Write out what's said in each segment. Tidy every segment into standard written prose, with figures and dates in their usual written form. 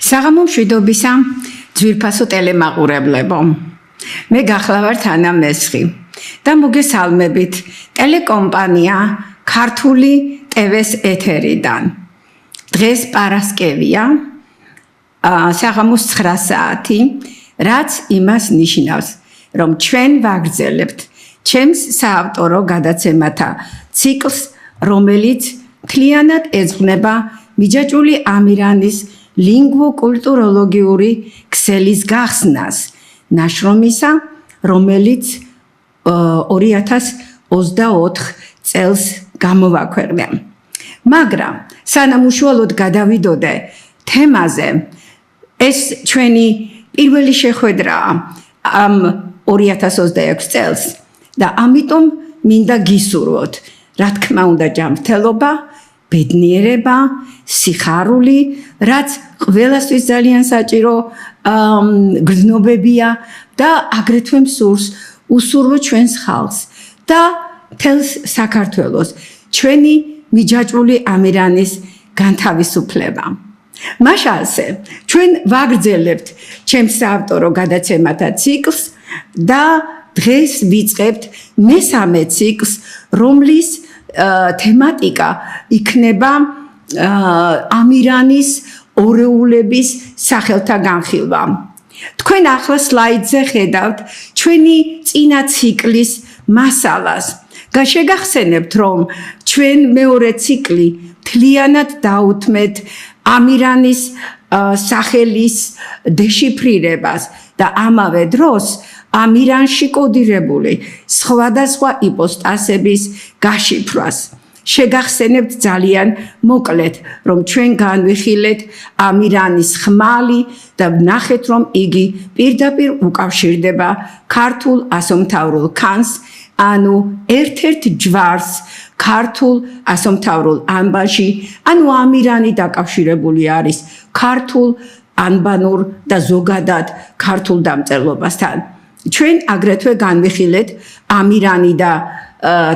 საღამო მშვიდობისა ძვირფასო ტელემაყურებლებო. მე გახლავართ ანა მესხი და მოგესალმებით ტელეკომპანია ქართული ტევეს ეთერიდან. დღეს პარასკევია, საღამოს 9 საათი, რაც იმას ნიშნავს, რომ ჩვენ ვაგრძელებთ ჩემს საავტორო გადაცემათა ციკლს, რომელიც მთლიანად ეძღვნება მიჯაჭვული ამირანის ლინგვო-კულტუროლოგიური ქსელის გახსნას, ნაშრომისა, რომელიც 2024 წელს გამოვაქვეყნე. მაგრამ სანამ უშუალოდ გადავიდოდე თემაზე, ეს ჩვენი პირველი შეხვედრაა ამ 2026 წელს და ამიტომ მინდა გისურვოთ, რა თქმა უნდა, ჯანმრთელობა, ბედნიერება, სიხარული, რაც ყველასთვის ძალიან საჭირო გრძნობებია და აგრეთვე მსურს უსურვო ჩვენს ხალხს და მთელს საქართველოს ჩვენი მიჯაჭვული ამირანის განთავისუფლება. მაშასე, ჩვენ ვაგრძელებთ ჩემს საავტორო გადაცემათა ციკლს და დღეს ვიწყებთ მესამე ციკლს, რომლის თემატიკა იქნება ამირანის ორეულების სახელთა განხილვა. თქვენ ახლა სლაიდზე ხედავთ ჩვენი წინა ციკლის მასალას. შეგახსენებთ, რომ ჩვენ მეორე ციკლი მთლიანად დაუთმეთ ამირანის სახელის დეშიფრირებას და ამავე დროს ამირანში კოდირებული სხვადასხვა იპოსტასების გაშიფრვას. შეგახსენებთ ძალიან მოკლედ, რომ ჩვენ განვიხილეთ ამირანის ხმალი და ვნახეთ, რომ იგი პირდაპირ უკავშირდება ქართულ ასომთავრულ ქანს, ანუ ერთ-ერთ ჯვარს ქართულ ასომთავრულ ანბანში, ანუ ამირანი დაკავშირებული არის ქართულ ანბანურ და ზოგადად ქართულ დამწერლობასთან. ჩვენ აგრეთვე განვიხილეთ ამირანი და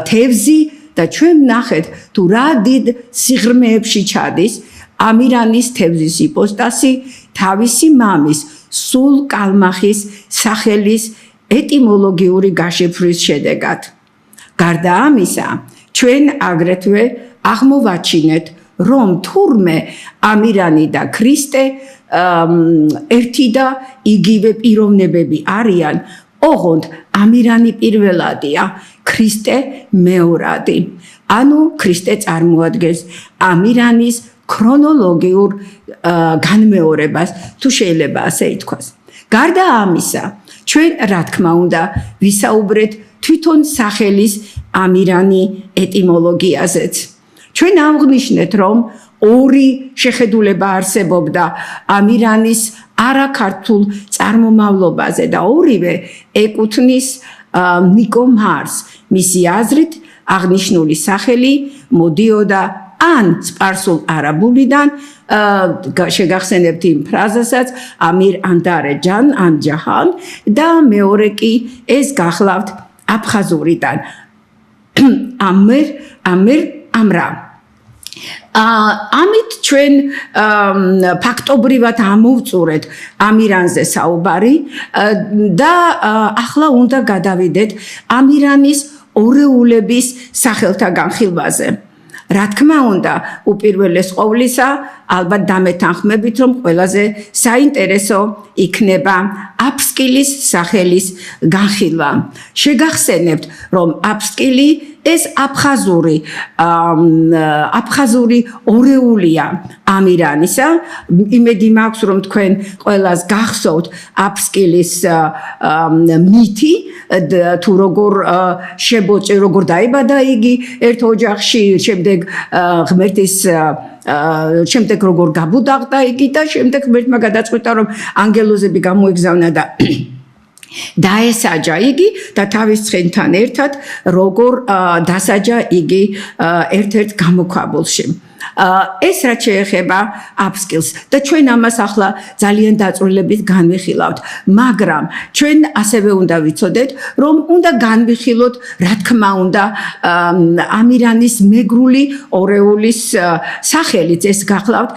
თევზი და ჩვენ ვნახეთ, თუ რა დიდ სიღრმეებში ჩადის ამირანის თევზის იპოსტასი თავისი მამის სულ კალმახის სახელის ეტიმოლოგიური გაშიფვრის შედეგად. გარდა ამისა, ჩვენ აგრეთვე აღმოვაჩინეთ, რომ თურმე ამირანი და ქრისტე ერთი და იგივე პიროვნებები არიან, ოღონდ ამირანი პირველადია, ქრისტე მეორადი. ანუ ქრისტე წარმოადგენს ამირანის ქრონოლოგიურ განმეორებას, თუ შეიძლება ასე ითქვას. გარდა ამისა, ჩვენ რა თქმა უნდა ვისაუბრეთ თვითონ სახელის ამირანი ეტიმოლოგიაზეც. ჩვენ აღნიშნეთ, რომ ორი შეხედულება არსებობდა ამირანის არაქართულ წარმომავლობაზე და ორივე ეკუთვნის ნიკო მარს. მისი აზრით აღნიშნული სახელი მოდიოდა ან სპარსულ არაბულიდან, შეგახსენებთ იმ ფრაზასაც ამირ ანდარე ჯან ან ჯაჰან და მეორე კი ეს გახლავთ აფხაზურიდან ამერ ამრა. ამით ჩვენ ფაქტობრივად ამოვწურეთ ამირანზე საუბარი და ახლა უნდა გადავიდეთ ამირანის ორეულების სახელთა განხილვაზე. რა თქმა უნდა, უპირველეს ყოვლისა, ალბათ დამეთანხმებით, რომ ყველაზე საინტერესო იქნება აფსკილის სახელის განხილვა. შეგახსენებთ, რომ აფსკილი ეს აფხაზური ორეულია ამირანისა. იმედი მაქვს, რომ თქვენ ყველას გახსოვთ აფსკილის მითი, თუ როგორ დაიბადა იგი ერთ ოჯახში, შემდეგ ღმერთის შემდეგ როგორ გაბუდაღდა იგი და შემდეგ ღმერთმა გადაწყვიტა, რომ ანგელოზები გამოეგზავნა და დაესაჯა იგი და თავის ცხენთან ერთად როგორ დასაჯა იგი ერთ-ერთ გამოქვაბულში. ეს რაც შეეხება upskills და ჩვენ ამას ახლა ძალიან დაწვრილებით განვიხილავთ, მაგრამ ჩვენ ასევე უნდა ვიცოდეთ, რომ უნდა განვიხილოთ, რა თქმა უნდა, ამირანის მეგრული ორეულის სახელიც ეს გახლავთ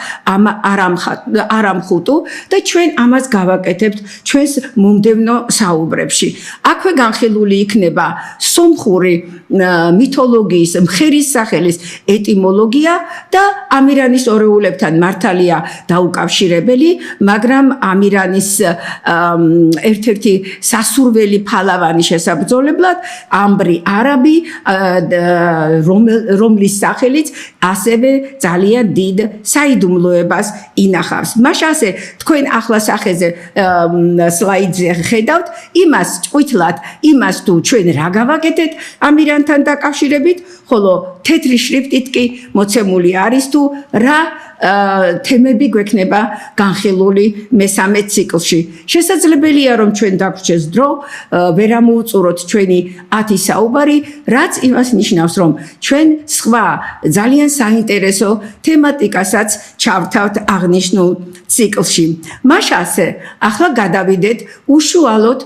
არამხუტუ და ჩვენ ამას გავაკეთებთ ჩვენს მომდევნო საუბრებში. აქვე განხილული იქნება სომხური მითოლოგიის მხერის სახელის ეტიმოლოგია და ამირანის ორეულებთან მართალია დაუკავშირებელი, მაგრამ ამირანის ერთ-ერთი სასურველი ფალავანი შესაბრძოლებლად ამბრი არაბი, რომლის სახელიც ასევე ძალიან დიდ საიდუმლოებას ინახავს. მაშასე თქვენ ახლა სახეზე სლაიდზე ხედავთ, იმას ჭკვითლად, იმას თუ ჩვენ რა გავაკეთეთ ამირანთან დაკავშირებით, ხოლო თეთრი შრიფტით კი მოცემული არის თუ რა თემები გვექნება განხილული მესამე ციკლში. შესაძლებელია რომ ჩვენ დაგვჭეს დრო, ვერ ამოუწუროთ ჩვენი 10 საუბარი, რაც იმას ნიშნავს, რომ ჩვენ სხვა ძალიან საინტერესო თემატიკასაც ჩავთავთ აღნიშნულ ციკლში. მაშასე ახლა გადავიდეთ უშუალოდ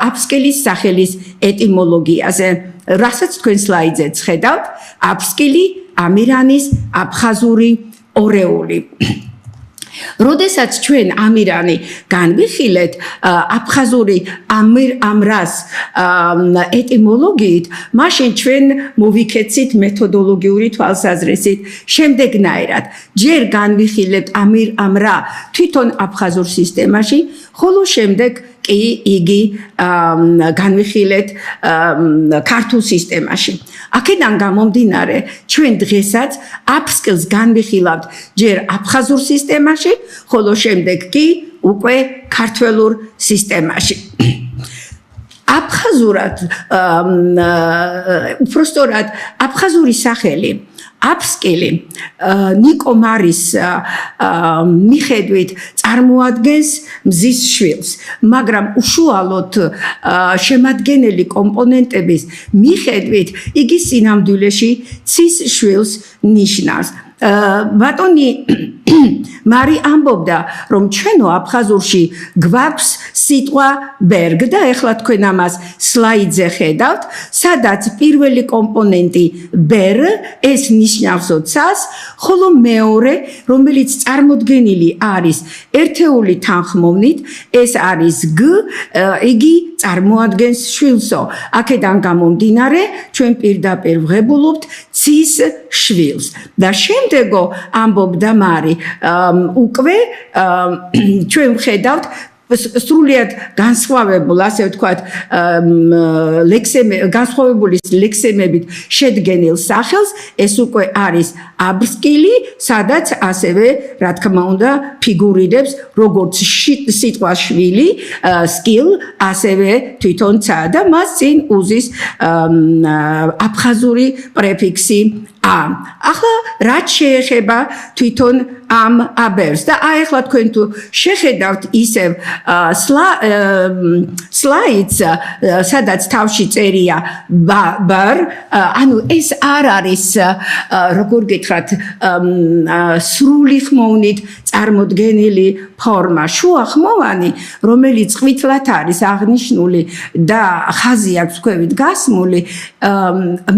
upskill-ის სახელის ეტიმოლოგიაზე. რასაც თქვენ სლაიდზეც ხედავთ, upskill-ი, ამირანის აფხაზური ორეული. როდესაც ჩვენ ამირანი განვიხილეთ აფხაზური ამრას ეტიმოლოგიით, მაშინ ჩვენ მოვიქეცით მეთოდოლოგიური თვალსაზრისით შემდეგნაირად. ჯერ განვიხილებთ ამრა თვითონ აფხაზურ სისტემაში, ხოლო შემდეგ კი იგი განვიხილეთ ქართულ სისტემაში. აქედან გამომდინარე, ჩვენ დღესაც upskills განვიხილავთ ჯერ აფხაზურ სისტემაში, ხოლო შემდეგ კი უკვე ქართველურ სისტემაში. აფხაზურად, უпростоრად, აფხაზური სახელი upskill-ი ნიკო მარის მიხედვით წარმოადგენს მზის შვილს, მაგრამ უშუალოდ შემადგენელი კომპონენტების მიხედვით იგი სინამდვილეში ცის შვილს ნიშნავს. ბატონი მარი ამბობდა, რომ ჩვენო აფხაზურში გვაქვს სიტყვა ბერგ და ეხლა თქვენ ამას სლაიდზე ხედავთ, სადაც პირველი კომპონენტი ბერ, ეს ნიშნავს ცას, ხოლო მეორე, რომელიც წარმოდგენილი არის ერთეული თანხმოვნით, ეს არის გ, იგი წარმოადგენს შვილსო. აქედან გამომდინარე, ჩვენ პირდაპირ ვღებულობთ ცის შვილს. და შემდეგო ამბობდა მარი, უკვე ჩვენ ვხედავთ სრულიად განსხვავებულ, ასე ვთქვათ, განსხვავებული ლექსემებით შედგენილ სახელს, ეს უკვე არის upskill-ი, სადაც ასევე, რა თქმა უნდა, ფიგურირებს როგორც სიტყვა შვილი, skill, ასევე თვითონ ცა და მას წინ უზის აფხაზური პრეფიქსი ა. ახლა რაც შეეხება თვითონ ამ აბერს და ახლა თქვენ თუ შეხედავთ ისევ სლაიდს, სადაც თავში წერია ბარ, ანუ ეს არ არის, როგორ გითხრათ, სრული ხმოვნით წარმოდგენილი ფორმა, შუა ხმოვანი, რომელიც ყვითლად არის აღნიშნული და ხაზი აქვს ქვევით გასმული,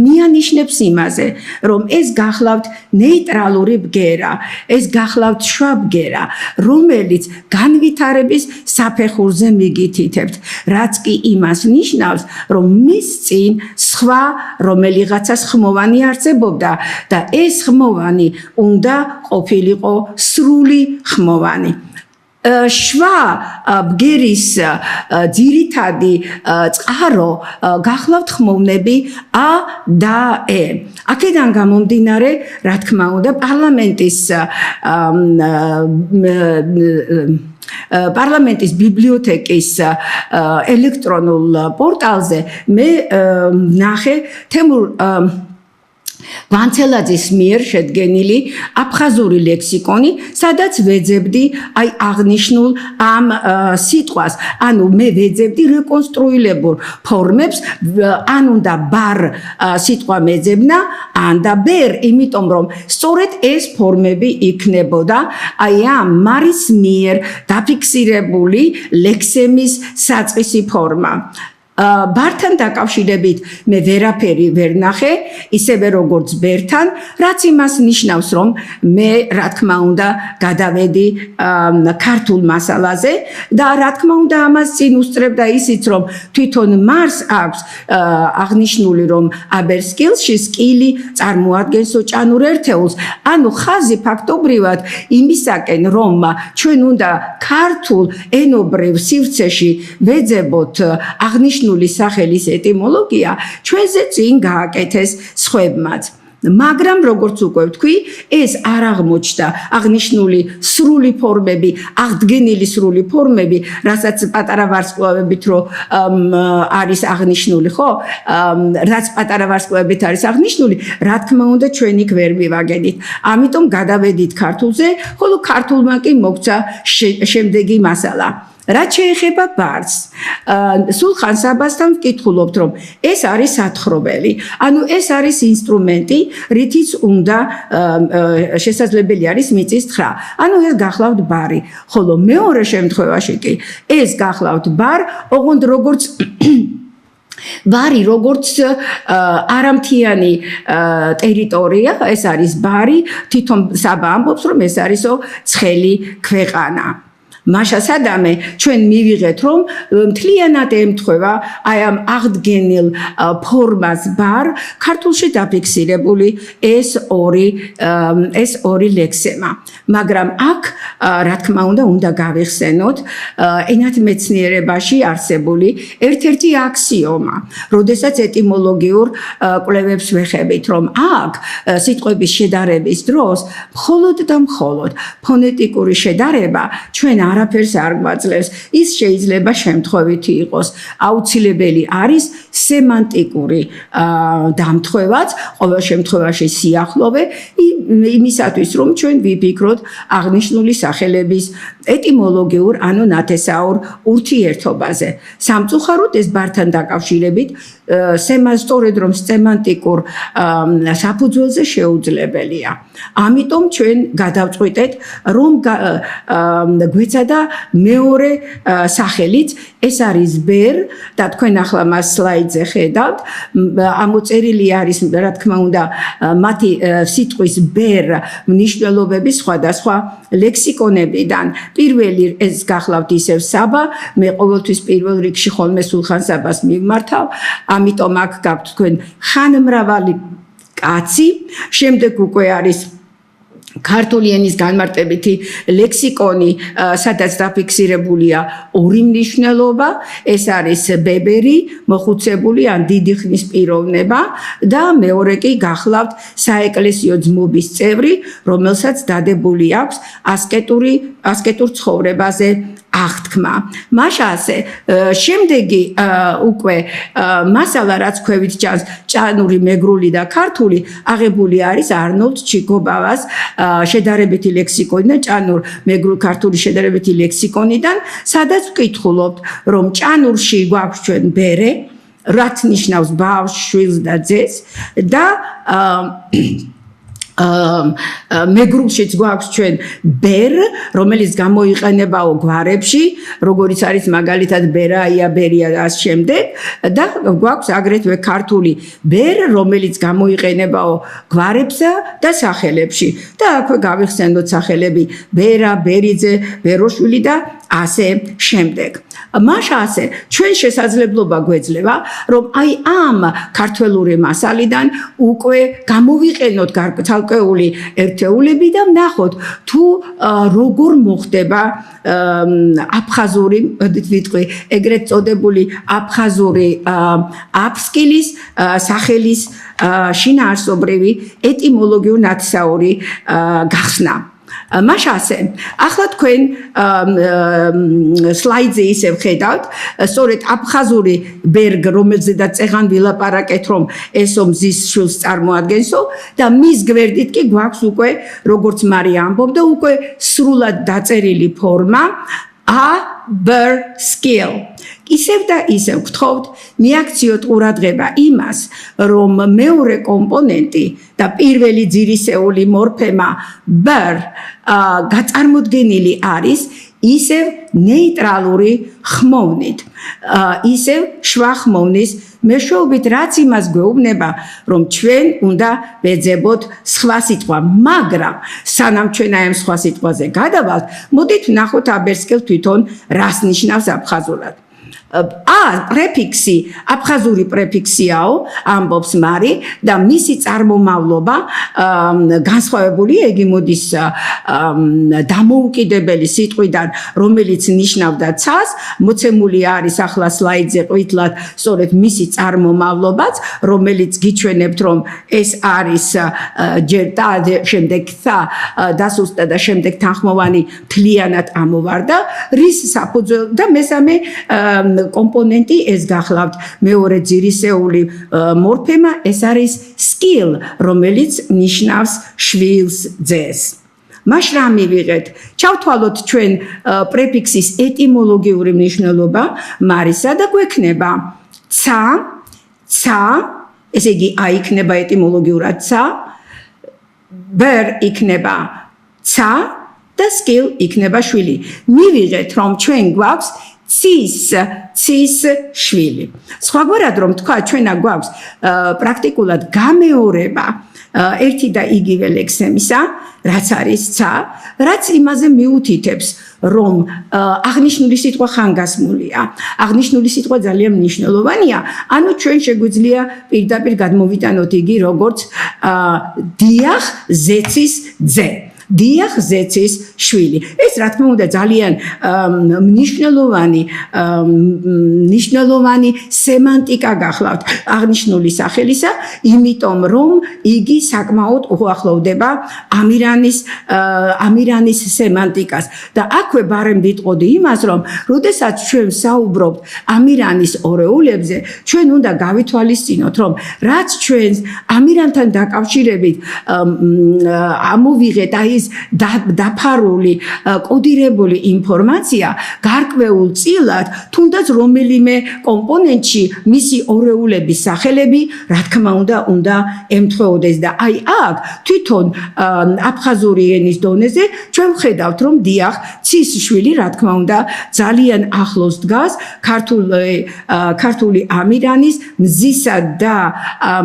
მიანიშნებს იმაზე, რომ ეს გახლავთ ნეიტრალური ბგერა, ეს გახლავთ შვა ბგერა, რომელიც განვითარების საფეხურზე მიგითითებთ, რაც კი იმას ნიშნავს, რომ მის წინ სხვა რომელიღაცას ხმოვანი არსებობდა და ეს ხმოვანი უნდა ყოფილიყო სრული ხმოვანი. შვა ბგერის ძირითადი წყარო გახლავთ ხმოვნები ა და ე. აქედან გამომდინარე, რა თქმა უნდა, პარლამენტის ბიბლიოთეკის ელექტრონულ პორტალზე მე ნახე თემურ ვანცელაძის მიერ შედგენილი აფხაზური ლექსიკონი, სადაც ვეძებდი აი აღნიშნულ ამ სიტყვას, ანუ მე ვეძებდი რეკონსტრუირებულ ფორმებს, ან უნდა ბარ სიტყვა მეძებნა, ან და ბერ, იმიტომ რომ სწორედ ეს ფორმები იქნებოდა აი ამ მარის მიერ დაფიქსირებული ლექსემის საწყისი ფორმა. ბართან დაკავშირებით მე ვერაფერი ვერ ნახე, ისევე როგორც ბერთან, რაც იმას ნიშნავს, რომ მე რა თქმა უნდა გადავედი ქართულ მასალაზე და რა თქმა უნდა ამას წინ უსწრებდა ისიც, რომ თვითონ მარს აქვს აღნიშნული, რომ აბერსკილში სკილი წარმოადგენს ოჭანურ ერთეულს, ანუ ხაზი ფაქტობრივად იმისაკენ, რომ ჩვენ უნდა ქართულ ენობრივ სივრცეში ვეძებოთ აღნიშნული სახელის ეტიმოლოგია ჩვენზე წინ გააკეთეს სხვებმაც. მაგრამ როგორც უკვე ვთქვი, ეს არ აღმოჩნდა აღნიშნული სრული ფორმები, აღდგენილი სრული ფორმები, რასაც პატარა ვარსკვლავებით რო არის აღნიშნული, ხო? რაც პატარა ვარსკვლავებით არის აღნიშნული, რა თქმა უნდა ჩვენ იქ ვერ მივაგენით. ამიტომ გადავედით ქართულზე, ხოლო ქართულმა კი მოგცა შემდეგი მასალა. რაც შეეხება ბარს, სულხან საბასთან ვკითხულობთ, რომ ეს არის სათხრობელი, ანუ ეს არის ინსტრუმენტი, რითიც უნდა შესაძლებელი არის მიწის თხრა. ანუ ეს გახლავთ ბარი, ხოლო მეორე შემთხვევაში კი ეს გახლავთ ბარ, ოღონდ როგორც ბარი როგორც არამთიანი ტერიტორია, ეს არის ბარი, თვითონ საბა ამბობს, რომ ეს არისო ცხელი ქვეყანა. მაშა სადამე ჩვენ მივიღეთ, რომ მთლიანად ემთხვევა აი ამ აღდგენილ ფორმას ბარ, ქართულში დაფიქსირებული ეს ორი ლექსემა. მაგრამ აქ რა თქმა უნდა გავიხსენოთ ენათმეცნიერებაში არსებული ერთ-ერთი აქსიომა, როდესაც ეტიმოლოგიურ კვლევებს ვეხებით, რომ აქ სიტყვების შედარების დროს მხოლოდ და მხოლოდ ფონეტიკური შედარება ჩვენ არაფერს არ გვაძლევს. ის შეიძლება შემთხვევითი იყოს. აუცილებელი არის სემანტიკური დამთხვევაც, ყოველ შემთხვევაში სიახლოვე იმისათვის, რომ ჩვენ ვიფიქროთ აღნიშნული სახელების ეტიმოლოგიურ, ანუ ნათესაურ ურთიერთობაზე. სამწუხაროდ ეს ბართან დაკავშირებით სწორედ რომ სემანტიკურ საფუძველზე შეუძლებელია. ამიტომ ჩვენ გადავწყვიტეთ, რომ გვეცადა მეორე სახელიც, ეს არის ბერ და თქვენ ახლა მას სლაიდზე ხედავთ, ამოწერილი არის რა თქმა უნდა მათი სიტყვის ბერ მნიშვნელობების სხვადასხვა ლექსიკონებიდან. პირველი ეს გახლავთ ისევ საბა, მე ყოველთვის პირველ რიგში ხოლმე სულხან საბას მივმართავ, ამიტომ აქ გაქვთ თქვენ ხანმრავალი კაცი, შემდეგ უკვე არის ქართული ენის განმარტებითი ლექსიკონი, სადაც დაფიქსირებულია ორი მნიშვნელობა, ეს არის ბებერი, მოხუცებული ან დიდი ხნის პიროვნება და მეორე კი გახლავთ საეკლესიო ძმობის წევრი, რომელსაც დადებული აქვს ასკეტურ ცხოვრებაზე აღთქმა. მაშა ასე, შემდეგი უკვე მასალა, რაც ქვევით ჩანს, ჭანური, მეგრული და ქართული, აღებული არის არნოლდ ჩიკობავას შედარებითი ლექსიკონიდან, ჭანურ, მეგრულ, ქართული შედარებითი ლექსიკონიდან, სადაც ვკითხულობთ, რომ ჭანურში გვაქვს ჩვენ ბერე, რაც ნიშნავს ბავშვს, შვილს და ძეს და მეგრულშიც გვაქვს ჩვენ ბერ, რომელიც გამოიყენებაო გვარებში, როგორიც არის მაგალითად ბერაია, ბერია და ამ შემდეგ და გვაქვს აგრეთვე ქართული ბერ, რომელიც გამოიყენებაო გვარებსა და სახელებში. და აქვე გავიხსენოთ სახელები ბერა, ბერიძე, ბეროშვილი და ასე შემდეგ. მაშა ასე ჩვენ შესაძლებლობა გვეძლევა, რომ აი ამ ქართველური მასალიდან უკვე გამოვიყენოთ ცალკეული ერთეულები და ვნახოთ თუ როგორ მოხდება აფხაზური, ვიტყვი, ეგრეთ წოდებული აფხაზური აფსკილის სახელის შინაარსობრივი ეტიმოლოგიური ნათესაური გახსნა. მაშასე ახლა თქვენ სლაიდზე ისევ ხედავთ სწორედ აფხაზური ბერგ რომელზედაც წეღან ვილაპარაკეთ რომ ესო მზის შვილს წარმოადგენსო და მის გვერდით კი გვაქვს უკვე როგორც მარია ამბობდა უკვე სრულად დაწერილი ფორმა aber skill ისევ და ისევ გთხოვთ მიაქციოთ ყურადღება იმას რომ მეორე კომპონენტი და პირველი ძირისეული მორფემა ber გაწარმოდგენილი არის ისევ ნეიტრალური ხმოვნით ისევ შვა ხმოვნის მეშვეობით რაც იმას გვეუბნება რომ ჩვენ უნდა ვეძებოთ სხვა სიტყვა მაგრამ სანამ ჩვენ აი ამ სხვა სიტყვაზე გადავალთ მოდით ვნახოთ aber skill თვითონ რას ნიშნავს აფხაზურად პრეფიქსი აფხაზური პრეფიქსიაო ამბობს მარი და მისი წარმომავლობა განსხვავებული იგი მოდის დამოუკიდებელი სიტყვიდან რომელიც ნიშნავდა ცას მოცემული არის ახლა სლაიდზე ყვითლად სწორედ მისი წარმომავლობაც რომელიც გიჩვენებთ რომ ეს არის ჯერ და შემდეგ ცა დასუსტა და შემდეგ თანხმოვანი მთლიანად ამოვარდა რის საფუძველ და მესამე კომპონენტი ეს გახლავთ მეორე ძირისეული მორფემა ეს არის skill რომელიც ნიშნავს შვილს ძეს მაშ რა მივიღეთ ჩავთვალოთ ჩვენ პრეფიქსის ეტიმოლოგიური მნიშვნელობა მარისა და გვექნება ცა ესე იგი აი იქნება ეტიმოლოგიურად ცა ber იქნება ცა და skill იქნება შვილი მივიღეთ რომ ჩვენ გვაქვს cis შვილი. სხვაგვარად რომ თქვა ჩვენა გვაქვს პრაქტიკულად გამეორება ერთი და იგივე ლექსემისა, რაც არის ცა, რაც იმაზე მიუთითებს, რომ აღნიშნული სიტყვა ხანგასმულია. აღნიშნული სიტყვა ძალიან მნიშვნელოვანია, ანუ ჩვენ შეგვიძლია პირდაპირ გადმოვიტანოთ იგი როგორც დიახ ზეცის ძე. დიახ ზეცის შვილი. ეს რა თქმა უნდა ძალიან მნიშვნელოვანი სემანტიკა გახლავთ აღნიშნული სახელისა, იმიტომ რომ იგი საკმაოდ უახლოვდება ამირანის სემანტიკას. და აქვე ბარემ ვიტყოდი იმას, რომ როდესაც ჩვენ საუბრობთ ამირანის ორეულებზე, ჩვენ უნდა გავითვალისწინოთ, რომ რაც ჩვენ ამირანთან დაკავშირებით ამოვიღეთ აი ეს დაფარული კოდირებული ინფორმაცია გარკვეულ წილად თუნდაც რომელიმე კომპონენტში მისი ორეულების სახელები რა თქმა უნდა ემთხვეოდეს და აი აქ თვითონ აფხაზური ენის დონეზე ჩვენ ვხედავთ რომ დიახ ცის შვილი რა თქმა უნდა ძალიან ახლოს დგას ქართული ამირანის მზისა და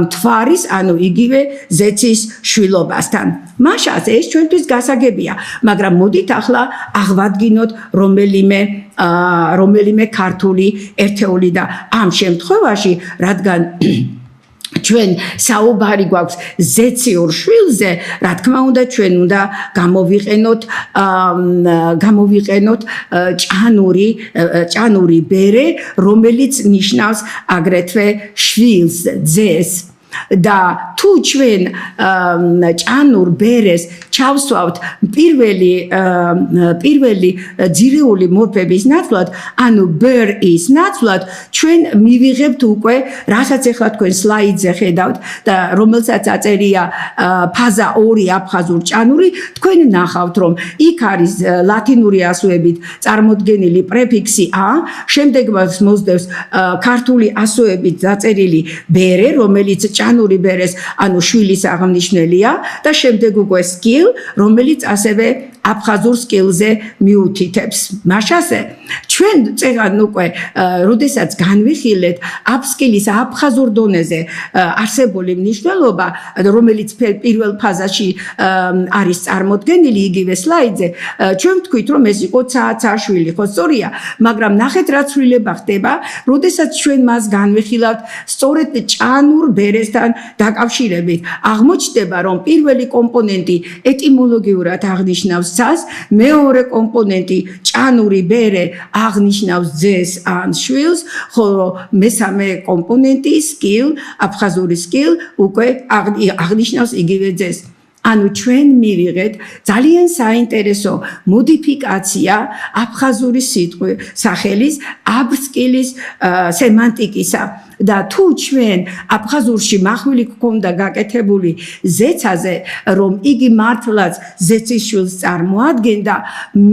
მთვარის ანუ იგივე ზეცის შვილობასთან მაშას ეს ჩვენთვის გასაგებია, მაგრამ მოდით ახლა აღვადგინოთ რომელიმე ქართული ერთეული და ამ შემთხვევაში, რადგან ჩვენ საუბარი გვაქვს ზეციურ შვილზე, რა თქმა უნდა ჩვენ უნდა გამოვიყენოთ ჭანური ბერე, რომელიც ნიშნავს აგრეთვე შვილს, ძეს. და თუ ჩვენ ჭანურ ბერეს ჩავსვავთ პირველი ძირეული მორფემის ნაცვლად, ანუ ber is ნაცვლად, ჩვენ მივიღებთ უკვე, რასაც ახლა თქვენ სლაიდზე ხედავთ და რომელსაც აწერია ფაზა 2 აფხაზურ ჭანური, თქვენ ნახავთ, რომ იქ არის ლათინური ასოებით წარმოდგენილი პრეფიქსი a, შემდეგ მას მოსდევს ქართული ასოებით დაწერილი bere, რომელიც ჭანური ბერეს, ანუ შვილის აღნიშნელია და შემდეგ უკვე skill, რომელიც ასევე აფხაზურ სკილზე მიუთითებს. მაშასე ჩვენ წეგან უკვე როდესაც განვიხილეთ აფსკილის აფხაზურ დონეზე არსებული მნიშვნელობა, რომელიც პირველ ფაზაში არის წარმოდგენილი იგივე სლაიდზე, ჩვენ ვთქვით, რომ ეს იყო ცა შვილი, ხო სწორია, მაგრამ ნახეთ რა ცვლილება ხდება, როდესაც ჩვენ მას განვიხილავთ სწორედ ჭანურ ბერესთან დაკავშირებით. აღმოჩნდება, რომ პირველი კომპონენტი ეტიმოლოგიურად აღნიშნავს ცას, მეორე კომპონენტი ჭანური ბერე აღნიშნავს ძეს ან შვილს, ხოლო მესამე კომპონენტი skill, აფხაზური skill უკვე აღნიშნავს იგივე ძეს. ანუ ჩვენ მივიღეთ ძალიან საინტერესო მოდიფიკაცია აფხაზური სახელის აბსკილის სემანტიკისა და თუ ჩვენ აფხაზურში მახვილი გქონდა გაკეთებული ზეცაზე რომ იგი მართლაც ზეცის შვილს წარმოადგენდა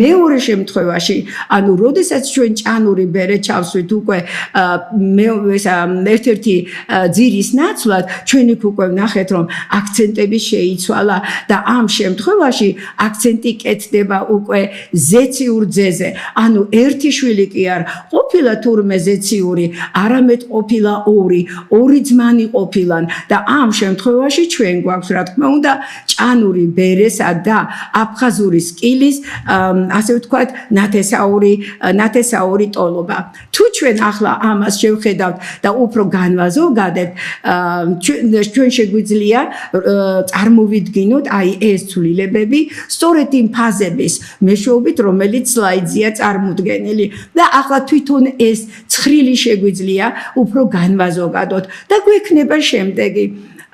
მეორე შემთხვევაში ანუ როდესაც ჩვენ ჭანური ბერე ჩავსვით უკვე ერთ-ერთი ძირის ნაცვლად ჩვენ იქ უკვე ვნახეთ რომ აქცენტები შეიცვალა და ამ შემთხვევაში აქცენტი კეთდება უკვე ზეციურ ძეზე ანუ ერთი შვილი კი არ ყოფილა თურმე ზეციური არამედ ყოფილა ორი ძმანი ყოფილან და ამ შემთხვევაში ჩვენ გვაქვს რა თქმა უნდა ჭანური ბერესა და აფხაზური სკილის ასე ვთქვათ ნათესაური ტოლობა თუ ჩვენ ახლა ამას შევხედავთ და უფრო განვაზოგადებთ ჩვენ შეგვიძლია წარმოვიდგინოთ აი ეს ცვლილებები სწორედ იმ ფაზების მეშვეობით რომელიც სლაიდზეა წარმოდგენილი და ახლა თვითონ ეს ცხრილი შეგვიძლია უფრო განვაზოგადოთ და გვექნება შემდეგი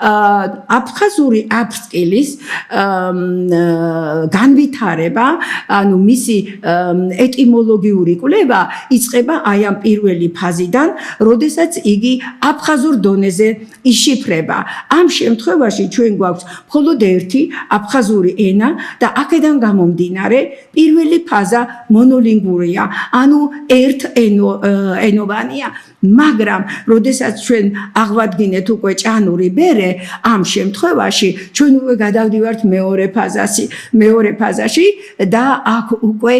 აფხაზური აბსკილის განვითარება, ანუ მისი ეტიმოლოგიური კვლევა იწყება აი ამ პირველი ფაზიდან, როდესაც იგი აფხაზურ დონეზე იშიფრება. ამ შემთხვევაში ჩვენ გვაქვს მხოლოდ ერთი აფხაზური ენა და აქედან გამომდინარე პირველი ფაზა მონოლინგურია, ანუ ერთენოვანია. მაგრამ როდესაც ჩვენ აღვადგინეთ უკვე ჭანური ბერე, ამ შემთხვევაში ჩვენ უკვე გადავდივართ მეორე ფაზაში და აქ უკვე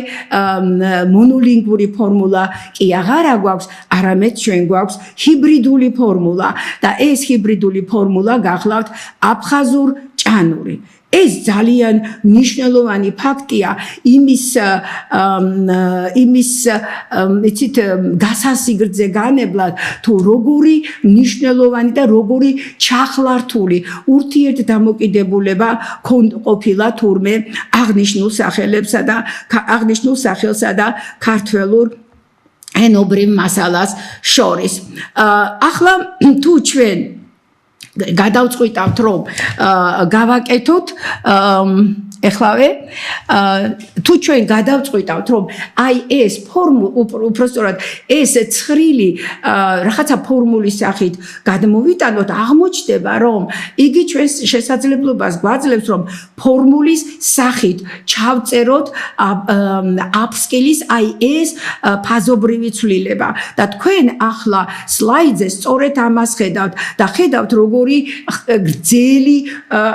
მონოლინგური ფორმულა კი აღარა გვაქვს, არამედ ჩვენ გვაქვს ჰიბრიდული ფორმულა და ეს ჰიბრიდული ფორმულა გახლავთ აფხაზურ ჭანური. ეს ძალიან მნიშვნელოვანი ფაქტია იმის იცით გასასიგრძე განებლად თუ როგორი მნიშვნელოვანი და როგორი ჩახლართული ურთიერთდამოკიდებულება ყოფილა თურმე აღნიშნულ სახელსა და ქართველურ ენობრივ მასალას შორის. ახლა თუ ჩვენ გადავწყვიტავთ რომ გავაკეთოთ ეხლავე თუ ჩვენ გადავწყვიტავთ რომ აი ეს უпростоრად ეს ცხრილი რაღაცა ფორმულის სახით გადმოვიტანოთ, აღმოჩნდება რომ იგი ჩვენს შესაძლებლობას გვაძლევს რომ ფორმულის სახით ჩავწეროთ აბსკილის აი ეს ფაზობრივი ცვლილება და თქვენ ახლა სლაიდზე სწორედ ამას ხედავთ და ხედავთ როგორი გრძელი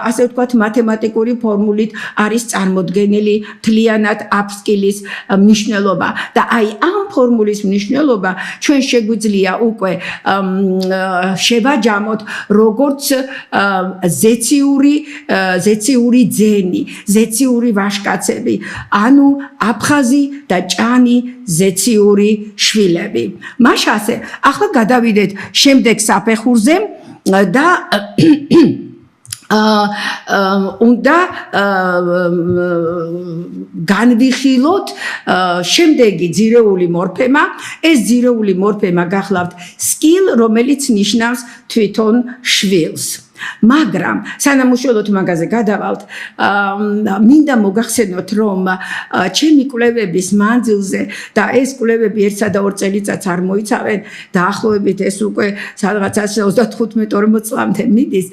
ასე ვთქვათ მათემატიკური ფორმულით არის წარმოდგენილი მთლიანად აბსკილის მნიშვნელობა და აი ამ ფორმულის მნიშვნელობა ჩვენ შეგვიძლია უკვე შევაჯამოთ როგორც ზეციური ძენი, ზეციური ვაჟკაცები, ანუ აფხაზი და ჭანი ზეციური შვილები. მაშასე ახლა გადავიდეთ შემდეგ საფეხურზე და უნდა განვიხილოთ შემდეგი ძირეული მორფემა. ეს ძირეული მორფემა გახლავთ სკილ, რომელიც ნიშნავს თვითონ შვილს. მაგრამ სანამ უშუალოდ მაგაზე გადავალთ, მინდა მოგახსენოთ, რომ ჩემი კვლევების მანძილზე და ეს კვლევები 1 და 2 წელიწადს არ მოიცავენ, დაახლოებით ეს უკვე სადღაც 35-40 წლამდე მიდის.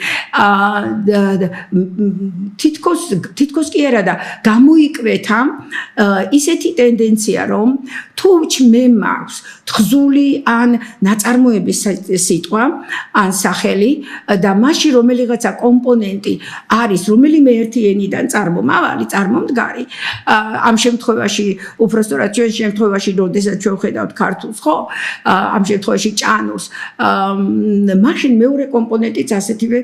თითქოს კი არა და გამოიკვეთა ისეთი ტენდენცია, რომ თუ მე მაქვს თხზული ან ნაწარმოების სიტყვა ან სახელი და მაშინ რომელიღაცა კომპონენტი არის რომელიმე ერთი ენიდან წარმომდგარი, ამ შემთხვევაში უпростоრად ჩვენ შემთხვევაში როდესაც ჩვენ ხედავთ ქართულს, ხო? ამ შემთხვევაში ჭანურს, მაშინ მეორე კომპონენტიც ასეთივე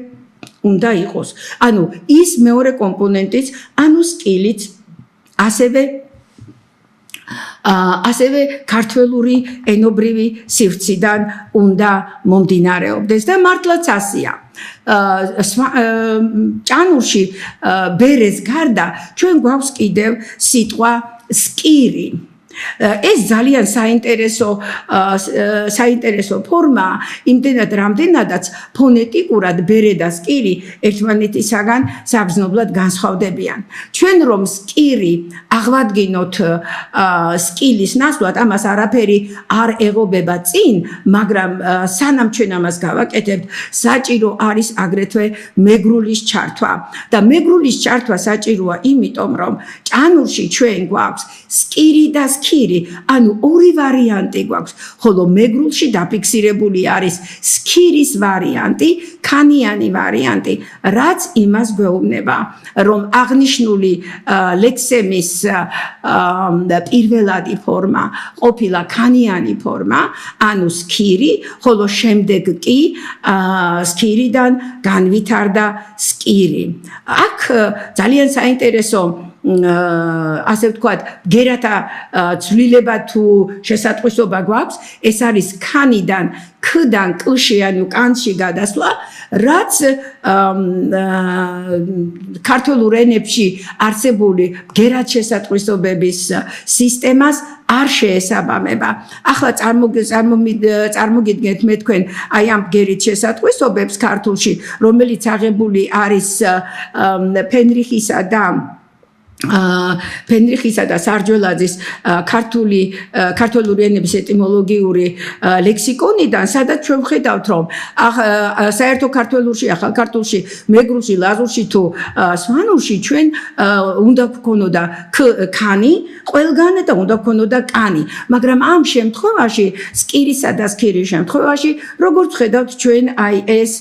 უნდა იყოს. ანუ ის მეორე კომპონენტიც, ანუ სკილიც ასევე ქართველური ენობრივი სივრციდან უნდა მომდინარეობდეს და მართლაც ასეა. ჭანურში ბერეს გარდა ჩვენ გვაქვს კიდევ სიტყვა სკირი. ეს ძალიან საინტერესო ფორმა, იმდენად რამდენადაც ფონეტიკურად ბერე და სკირი ერთმანეთისაგან საგრძნობლად განსხვავდებიან. ჩვენ რომ სკირი აღვადგინოთ სკილის ნაცვლად, ამას არაფერი არ ეღობება წინ, მაგრამ სანამ ჩვენ ამას გავაკეთებთ, საჭირო არის აგრეთვე მეგრულის ჩართვა. და მეგრულის ჩართვა საჭიროა იმიტომ, რომ ჭანურში ჩვენ გვაქვს სკირი და სქირი, ანუ ორი ვარიანტი გვაქვს, ხოლო მეგრულში დაფიქსირებული არის სქირის ვარიანტი, ქანიანი ვარიანტი, რაც იმას გვეუბნება, რომ აღნიშნული ლექსემის პირველადი ფორმა ყოფილა ქანიანი ფორმა, ანუ სქირი, ხოლო შემდეგ კი სქირიდან განვითარდა სკირი. აქ ძალიან საინტერესო ასე ვთქვათ, გერათა ცვლილება თუ შესატყვისობა გვაქვს, ეს არის ქანიდან ქ-დან კ-ში, ანუ კანში გადასვლა, რაც ქართულ ენებში არსებული გერათ შესატყვისობების სისტემას არ შეესაბამება. ახლა წარმოგიდგენთ მე თქვენ აი ამ გერით შესატყვისობებს ქართულში, რომელიც აღებული არის ფენრიხისა და სარჯველაძის ქართული ენების ეტიმოლოგიური ლექსიკონიდან, სადაც ჩვენ ვხედავთ, რომ საერთო ქართველურში, ახალ ქართულში, მეგრულში, ლაზურში თუ სვანურში ჩვენ უნდა გვქონოდა ქანი, ყველგან და უნდა გვქონოდა კანი, მაგრამ ამ შემთხვევაში, სკირისა და სქირის შემთხვევაში, როგორც ვხედავთ, ჩვენ აი ეს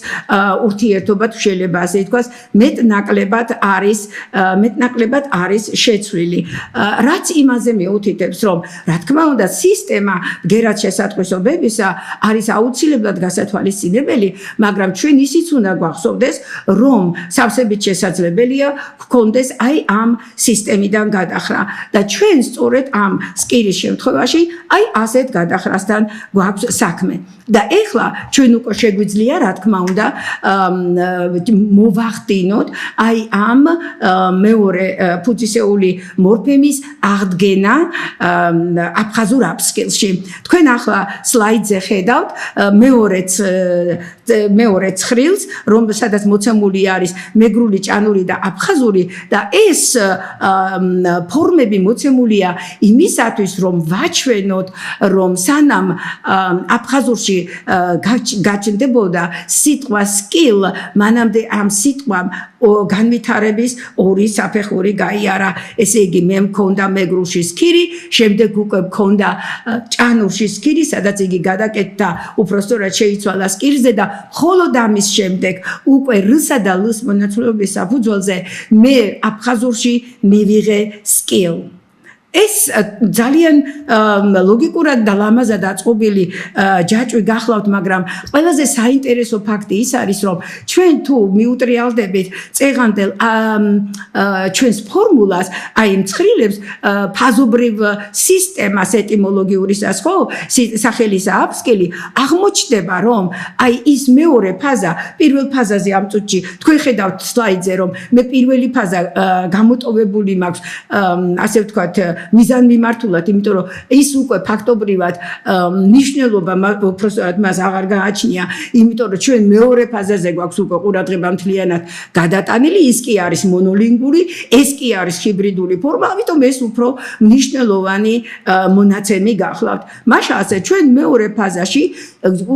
ურთიერთობა შეიძლება ასე ითქვას, მეტნაკლებად არის შეცვლილი. რაც იმაზე მეუთითებს, რომ რა თქმა უნდა სისტემა გერათ შესატყვისობებისა არის აუცილებლად გასათვალისწინებელი, მაგრამ ჩვენ ისიც უნდა გვახსოვდეს, რომ სავსებით შესაძლებელია გვქონდეს აი ამ სისტემიდან გადახრა და ჩვენ სწორედ ამ სკირის შემთხვევაში აი ასეთ გადახრასთან გვაქვს საქმე. და ეხლა ჩვენ უკვე შეგვიძლია, რა თქმა უნდა, მოვახდინოთ აი ამ მეორე ფუძისეული მორფემის აღდგენა აფხაზურ აფსკილში. თქვენ ახლა სლაიდზე ხედავთ მეორე ცხრილს, სადაც მოცემული არის მეგრული, ჭანური და აფხაზური და ეს ფორმები მოცემულია იმისათვის, რომ ვაჩვენოთ, რომ სანამ აფხაზურში გაჩნდებოდა სიტყვა სკილ, მანამდე ამ სიტყვამ განვითარების ორი საფეხური გაიარა. ესე იგი, მე მქონდა მეგრულში სქირი, შემდეგ უკვე მქონდა ჭანურში სქირი, სადაც იგი გადაკეთდა, უпростоრად შეიცვალა სკირზე და მხოლოდ ამის შემდეგ უკვე რსა და ლს მონაცვლეობის საფუძველზე მე აფხაზურში მივიღე სკილ. ეს ძალიან ლოგიკურად და ლამაზად აწყობილი ჯაჭვი გახლავთ, მაგრამ ყველაზე საინტერესო ფაქტი ის არის, რომ ჩვენ თუ მიუტრიალდებით წეღანდელ ჩვენს ფორმულას, აი მცხრილებს ფაზობრივ სისტემას ეტიმოლოგიურისას, ხო, სახელისა აფსკილი, აღმოჩნდება, რომ აი ის მეორე ფაზა, პირველ ფაზაზე ამ წუთში, თქვენ ხედავთ სლაიდზე, რომ მე პირველი ფაზა გამოტოვებული მაქვს, ასე ვთქვათ, მიზანმიმართულად, იმიტომ რომ ის უკვე ფაქტობრივად ნიშნულობა უბრალოდ მას აღარ გააჩნია, იმიტომ რომ ჩვენ მეორე ფაზაზე გვაქვს უკვე ყურადღება მთლიანად გადატანილი, ის კი არის მონოლინგური, ეს კი არის ჰიბრიდული ფორმა, ამიტომ ეს უფრო მნიშვნელოვანი მონაცემი გახლავთ. მაშასე ჩვენ მეორე ფაზაში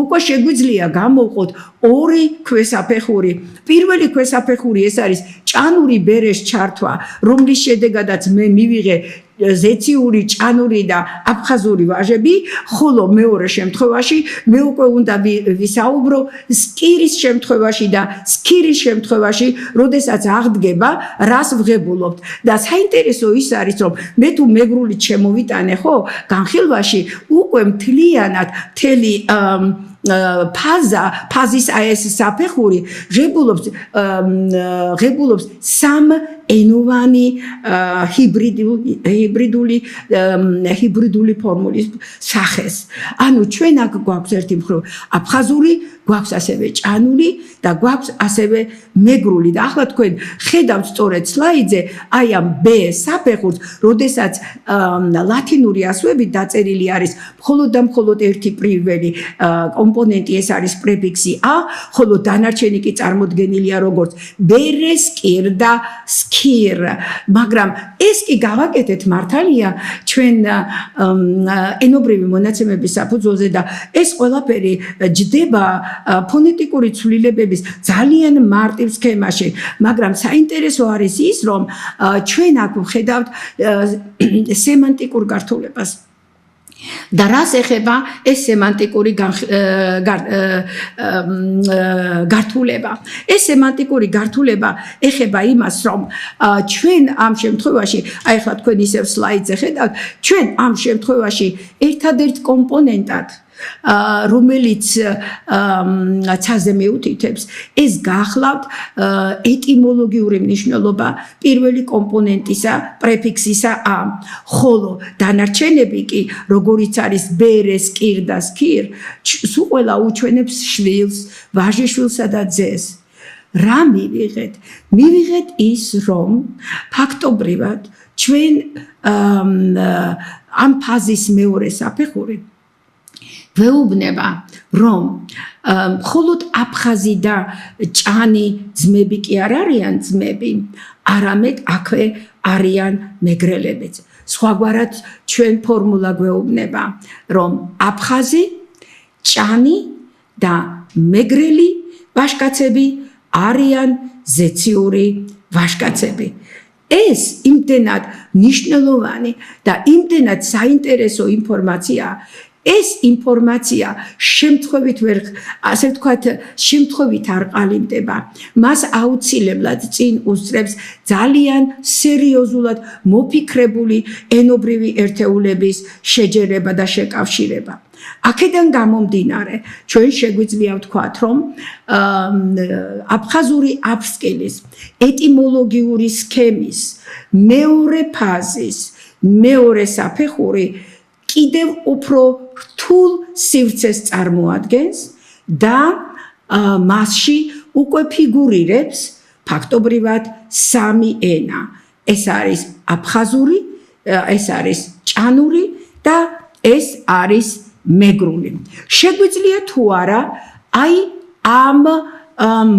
უკვე შეგვიძლია გამოვყოთ ორი ქვესაფეხური. პირველი ქვესაფეხური ეს არის ჭანური ბერეს ჩართვა, რომლის შედეგადაც მე მივიღე ზეციური, ჭანური და აფხაზური ვაჟები, ხოლო მეორე შემთხვევაში მე უკვე უნდა ვისაუბრო სკირის შემთხვევაში და სქირის შემთხვევაში, როდესაც აღდგება, რას ვღებულობთ. და საინტერესო ის არის, რომ მე თუ მეგრული შემოვიტანე, ხო, განხილვაში უკვე მთლიანად მთელი ფაზის ეს საფეხური ღებულობს სამ ენოვანი ჰიბრიდული ფორმულის სახეს. ანუ ჩვენ აქ გვაქვს ერთი მხრივ აფხაზური, გვაქვს ასევე ჭანული და გვაქვს ასევე მეგრული და ახლა თქვენ ხედავთ სწორედ სლაიდზე აი ამ B საფეხურს, როდესაც ლათინური ასოებით დაწერილი არის მხოლოდ და მხოლოდ ერთი პირველი კომპონენტი, ეს არის პრეფიქსი A, ხოლო დანარჩენი კი წარმოდგენილია როგორც ბერეს, კირ და სკირ. მაგრამ ეს კი გავაკეთეთ მართალია ჩვენ ენობრივი მონაცემების საფუძველზე და ეს ყველაფერი ჯდება ფონეტიკური ცვლილებების ძალიან მარტივ სქემაში, მაგრამ საინტერესო არის ის, რომ ჩვენ აქ ვხედავთ სემანტიკურ გართულებას. და რას ეხება ეს სემანტიკური გართულება? ეს სემანტიკური გართულება ეხება იმას, რომ ჩვენ ამ შემთხვევაში, აი ახლა თქვენ ისევ სლაიდზე ხედავთ, ჩვენ ამ შემთხვევაში ერთადერთ კომპონენტად რომელიც ცაზე მიუთითებს, ეს გახლავთ ეტიმოლოგიური მნიშვნელობა პირველი კომპონენტისა, პრეფიქსისა A, ხოლო დანარჩენები კი, როგორიც არის ბერეს, კირ და სკირ, სულ ყველა უჩვენებს შვილს, ვაჟიშვილსა და ძეს. რა მივიღეთ? მივიღეთ ის, რომ ფაქტობრივად ჩვენ ამ ფაზის მეორე საფეხური ვეუბნება, რომ მხოლოდ აფხაზი და ჭანი ძმები კი არ არიან ძმები, არამედ აქვე არიან მეგრელებიც. სხვაგვარად ჩვენ ფორმულა გვეუბნება, რომ აფხაზი, ჭანი და მეგრელი ვაჟკაცები არიან ზეციური ვაჟკაცები. ეს იმდენად მნიშვნელოვანი და იმდენად საინტერესო ინფორმაციაა. ეს ინფორმაცია შემთხვევით ასე ვთქვათ, შემთხვევით არ ყალიბდება. მას აუცილებლად წინ უსწრებს ძალიან სერიოზულად მოფიქრებული ენობრივი ერთეულების შეჯერება და შეკავშირება. აქედან გამომდინარე, ჩვენ შეგვიძლია ვთქვათ, რომ აფხაზური აფსკილის ეტიმოლოგიური სქემის მეორე ფაზის მეორე საფეხური კიდევ უფრო რთულ სივრცეს წარმოადგენს და მასში უკვე ფიგურირებს ფაქტობრივად სამი ენა. ეს არის აფხაზური, ეს არის ჭანური და ეს არის მეგრული. შეგვიძლია თუ არა აი ამ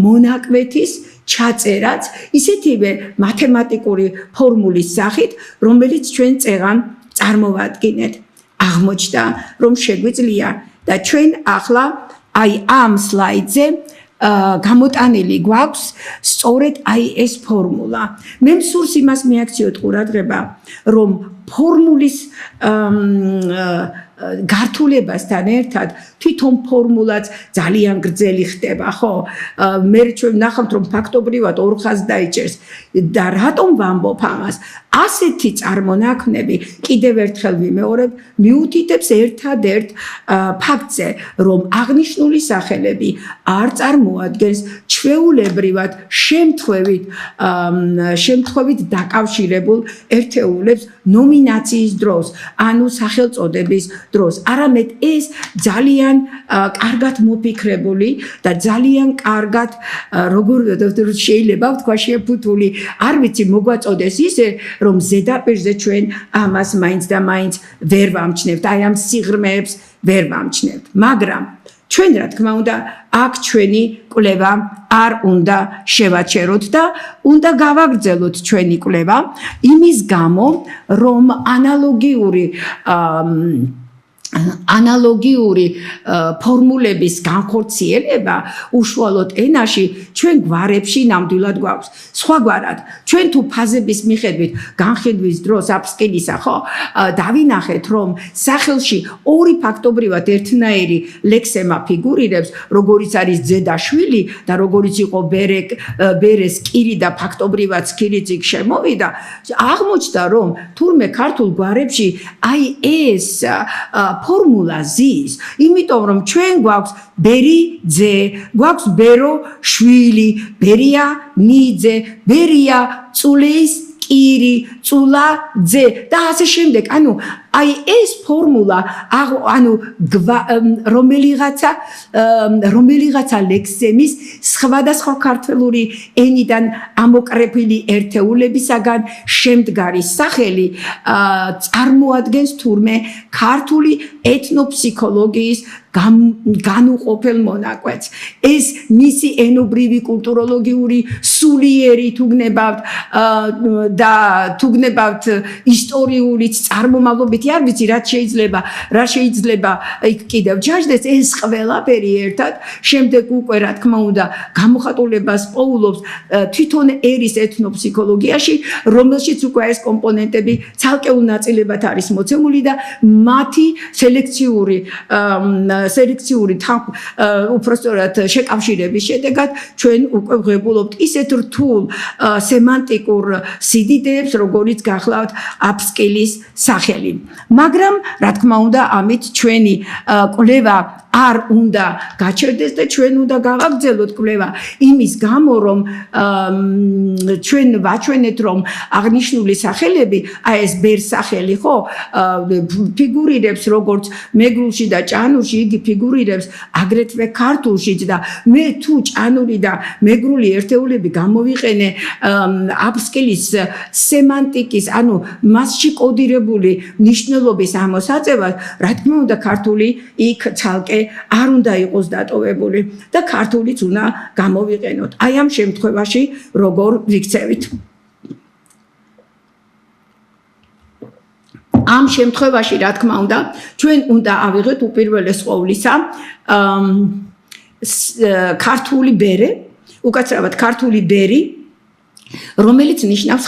მონაკვეთის ჩაწერაც ისეთივე მათემატიკური ფორმულის სახით, რომელიც ჩვენ წეღან წარმოვადგინეთ. აღმოჩნდა, რომ შეგვიძლია და ჩვენ ახლა აი ამ სლაიდზე გამოტანილი გვაქვს სწორედ აი ეს ფორმულა. მე მსურს იმას მიაქციოთ ყურადღება, რომ ფორმულის გართულებასთან ერთად თვითონ ფორმულაც ძალიან გრძელი ხდება, ხო? მე ჩვენ ნახავთ, რომ ფაქტობრივად 2 ხაზს დაიჭერს და რატომ ვამბობ ამას? ასეთი წარმონაქმნები კიდევ ერთხელ ვიმეორებ, მიუთითებს ერთადერთ ფაქტზე, რომ აღნიშნული სახელები არ წარმოადგენს ჩვეულებრივად შემთხვევით დაკავშირებულ ერთეულებს ნომინაციის დროს, ანუ სახელწოდების დროს, არამედ ეს ძალიან კარგად მოფიქრებული და ძალიან კარგად როგორ შეიძლება ვთქვა შეფუთული, არ ვიცი მოგვაწოდეს ისე, რომ ზედაპირზე ჩვენ ამას მაინც და მაინც ვერ ვამჩნევთ, აი ამ სიღრმეებს ვერ ვამჩნევთ, მაგრამ ჩვენ რა თქმა უნდა აქ ჩვენი კვლევა არ უნდა შევაჩეროთ და უნდა გავაგრძელოთ ჩვენი კვლევა იმის გამო, რომ ანალოგიური ფორმულების განხორციელება უშუალოდ ენაში ჩვენ გვარებში ნამდვილად გვაქვს. სხვაგვარად, ჩვენ თუ ფაზების მიხედვით განხილვის დროს აფსკილისა, ხო, დავინახეთ, რომ სახელში ორი ფაქტობრივად ერთნაირი ლექსემა ფიგურირებს, როგორიც არის ძე და შვილი და როგორიც იყო ბერეს, კირი და ფაქტობრივად სკირიც იქ შემოვიდა, აღმოჩნდა, რომ თურმე ქართულ გვარებში აი ეს ფორმულა ზის, იმიტომ რომ ჩვენ გვაქვს ბერი ძე, გვაქვს ბერო შვილი, ბერია ნიძე, ბერია წულის კირი, წულა ძე და ასე შემდეგ. ანუ აი ეს ფორმულა ანუ რომელიღაცა ლექსემის სხვადასხვა ქართველური ენიდან ამოკრეფილი ერთეულებისაგან შემდგარი სახელი წარმოადგენს თურმე ქართული ეთნოფსიქოლოგიის განუყოფელ მონაკვეთს. ეს მისი ენობრივი კულტუროლოგიური სულიერი თუგნებავთ და თუგნებავთ ისტორიულიც წარმომავლობით არ ვიცი რა შეიძლება იქ კიდევ ჯაჟდეს ეს ყველაფერი ერთად შემდეგ უკვე რა თქმა უნდა გამოხატულებას პოულობს თვითონ ერის ეთნოფსიქოლოგიაში რომელშიც უკვე ეს კომპონენტები ცალკეულ ნაწილებად არის მოცემული და მათი სელექციური უпростоრად შეკავშირების შედეგად ჩვენ უკვე ვღებულობთ ისეთ რთულ სემანტიკურ სიდიდეებს როგორიც გახლავთ აფსკილის სახელი. მაგრამ რა თქმა უნდა ამით ჩვენი კვლევა არ უნდა გაჩერდეს და ჩვენ უნდა გავაგრძელოთ კვლევა იმის გამო რომ ჩვენ ვაჩვენეთ რომ აღნიშნული სახელები აი ეს ბერსახელი ხო ფიგურირებს როგორც მეგრულში და ჭანურში იგი ფიგურირებს აგრეთვე ქართულშიც და მე თუ ჭანური და მეგრული ერთეულები გამოვიყენე აფსკილის სემანტიკის ანუ მასში კოდირებული ნიშნულობის ამოსაწევად რა თქმა უნდა ქართული იქ ცალკე არ უნდა იყოს დატოვებული და ქართულიც უნდა გამოვიყენოთ. აი ამ შემთხვევაში როგორ ვიქცევით? ამ შემთხვევაში რა თქმა უნდა ჩვენ უნდა ავიღეთ უპირველეს ყოვლისა ქართული ბერე, უკაცრავად ქართული ბერი, რომელიც ნიშნავს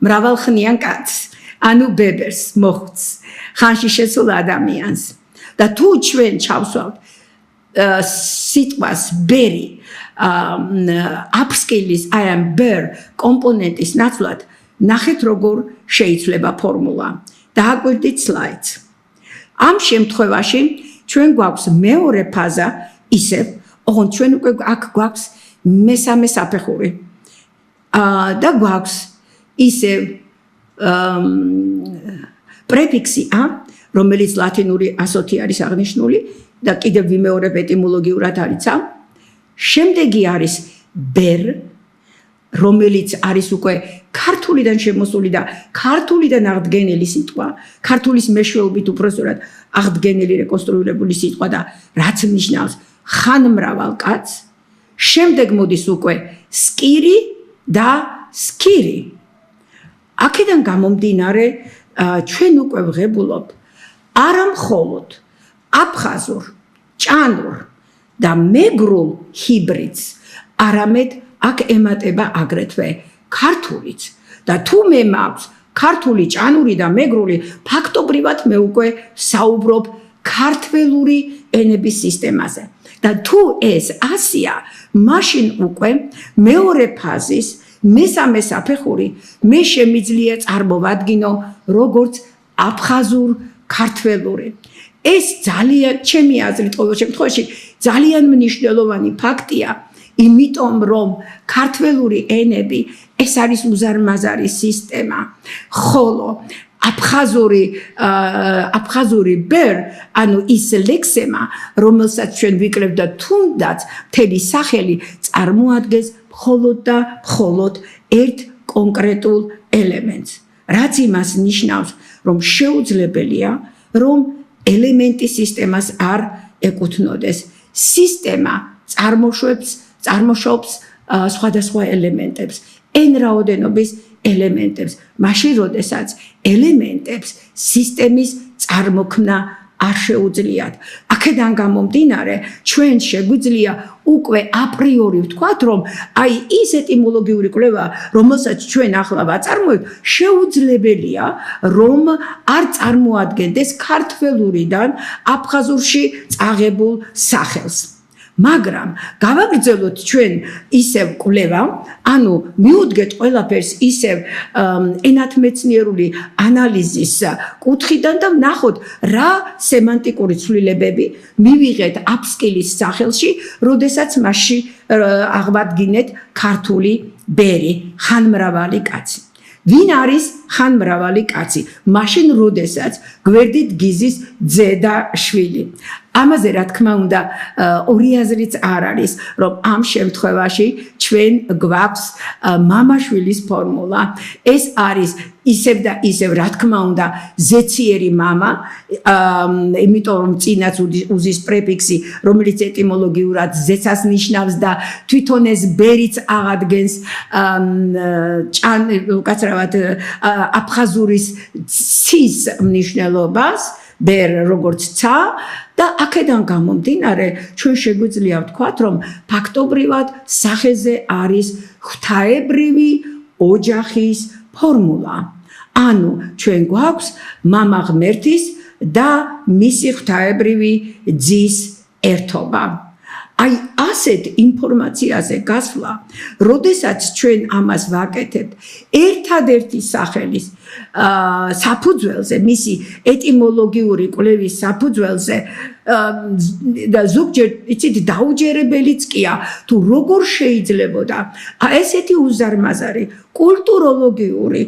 მრავალხნიან კაცს, ანუ ბებერს, მოხუცს, ხანში შესულ ადამიანს. და თუ ჩვენ ჩავსვავთ სიტყვას ბერი აფსკილის I am bear კომპონენტის ნაცვლად ნახეთ როგორ შეიძლება ფორმულა. დააკვირდით სლაიდს. ამ შემთხვევაში ჩვენ გვაქვს მეორე ფაზა ისევ, ოღონდ ჩვენ უკვე აქ გვაქვს მესამე საფეხური. და გვაქვს ისევ პრეფიქსი ა, რომელიც ლათინური ასოთი არის აღნიშნული და კიდევ ვიმეორებ ეტიმოლოგიურად არის ა. შემდეგი არის ბერ, რომელიც არის უკვე ქართულიდან შემოსული და ქართულიდან აღდგენილი სიტყვა, ქართულის მეშვეობით უпростоრად აღდგენილი რეკონსტრუირებული სიტყვა და რაც ნიშნავს ხანმრავალ კაცს. შემდეგ მოდის უკვე სკირი და სკირი. აქედან გამომდინარე ჩვენ უკვე ვღებულობთ არა მხოლოდ აფხაზურ, ჭანურ და მეგრულ ჰიბრიდს, არამედ აქ ემატება აგრეთვე ქართულიც და თუ მე მაქვს ქართული, ჭანური და მეგრული, ფაქტობრივად მე უკვე საუბრობ ქართველური ენების სისტემაზე. და თუ ეს ასია, მაშინ უკვე მეორე ფაზის მესამე საფეხური მე შემიძლია წარმოვადგინო როგორც აფხაზურ ქართველური. ეს ძალიან ჩემი აზრით ყოველ შემთხვევაში ძალიან მნიშვნელოვანი ფაქტია, იმიტომ რომ ქართველური ენები ეს არის უზარმაზარი სისტემა, ხოლო აფხაზური ბერ, ანუ ის ლექსემა, რომელსაც ჩვენ ვიკლებთ და თუნდაც მთელი სახელი წარმოადგენს მხოლოდ და მხოლოდ ერთ კონკრეტულ ელემენტს. რაც იმას ნიშნავს, რომ შეუძლებელია, რომ ელემენტი სისტემას არ ეკუთვნოდეს. სისტემა წარმოშობს სხვადასხვა ელემენტებს, n რაოდენობის ელემენტებს, მაშინ როდესაც ელემენტებს სისტემის წარმოქმნა არ შეუძლიათ. აქედან გამომდინარე, ჩვენ შეგვიძლია უკვე აპრიორი ვთქვათ, რომ აი ის ეტიმოლოგიური კვლევა, რომელსაც ჩვენ ახლა ვაწარმოებთ, შეუძლებელია, რომ არ წარმოადგენდეს ქართველურიდან აფხაზურში წაღებულ სახელს. მაგრამ გავაგრძელოთ ჩვენ ისევ კვლევა, ანუ მივუდგეთ ყველაფერს ისევ ენათმეცნიერული ანალიზის კუთხიდან და ვნახოთ რა სემანტიკური ცვლილებები მივიღეთ upskill-ის სახელში, როდესაც მასში აღმადგინეთ ქართული ბერი, ხანმრავალი კაცი. ვინ არის ხანმრავალი კაცი? მაშინ როდესაც გვერდით გიზის ძე და შვილი. ამაზე რა თქმა უნდა ორი აზრიც არ არის, რომ ამ შემთხვევაში ჩვენ გვაქვს მამა-შვილის ფორმულა. ეს არის ისევ და ისევ რა თქმა უნდა ზეციერი მამა, იმიტომ რომ წინაც უზის პრეფიქსი, რომელიც ეტიმოლოგიურად ზეცას ნიშნავს და თვითონ ეს ბერიც აღადგენს უკაცრავად აფხაზურის ცის მნიშვნელობას, ბერ როგორც ცა და აქედან გამომდინარე ჩვენ შეგვიძლია ვთქვათ, რომ ფაქტობრივად სახეზე არის ღვთაებრივი ოჯახის ფორმულა. ანუ ჩვენ გვაქვს მამა ღმერთის და მისი ღვთაებრივი ძის ერთობა. აი ასეთ ინფორმაციაზე გასვლა, როდესაც ჩვენ ამას ვაკეთებთ ერთადერთი სახელის საფუძველზე, მისი ეტიმოლოგიური კვლევის საფუძველზე და ზოგჯერ იცით დაუჯერებელიც კია, თუ როგორ შეიძლებოდა ესეთი უზარმაზარი კულტუროლოგიური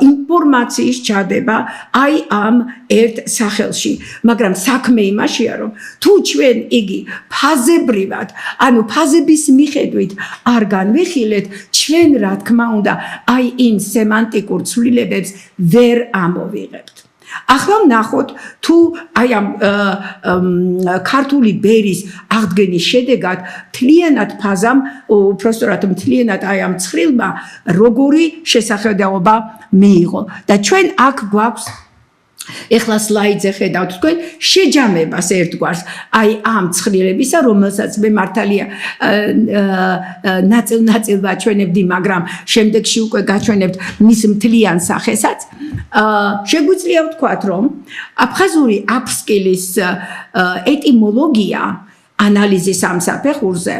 ინფორმაციის ჩადება აი ამ ერთ სახელში, მაგრამ საქმე იმაშია, რომ თუ ჩვენ იგი ფაზებრივად, ანუ ფაზების მიხედვით არ განვიხილეთ, ჩვენ რა თქმა უნდა აი იმ სემანტიკურ ცვლილებებს ვერ ამოვიღებთ. ახლა ვნახოთ თუ აი ამ ქართული ბერის აღდგენის შედეგად მთლიანად ფაზამ, უпростоრად მთლიანად აი ამ ცხრილმა როგორი შესახედაობა მიიღო და ჩვენ აქ გვაქვს ეხლა სლაიდზე ხედავთ თქვენ შეჯამებას ერთგვარს აი ამ ცხრილებისა, რომელსაც მე მართალია ნაწილ ვაჩვენებდი, მაგრამ შემდეგში უკვე გაჩვენებთ მის მთლიან სახესაც. შეგვიძლია ვთქვათ, რომ აფხაზური upskill-ის ეტიმოლოგია ანალიზის სამსაფეხურზე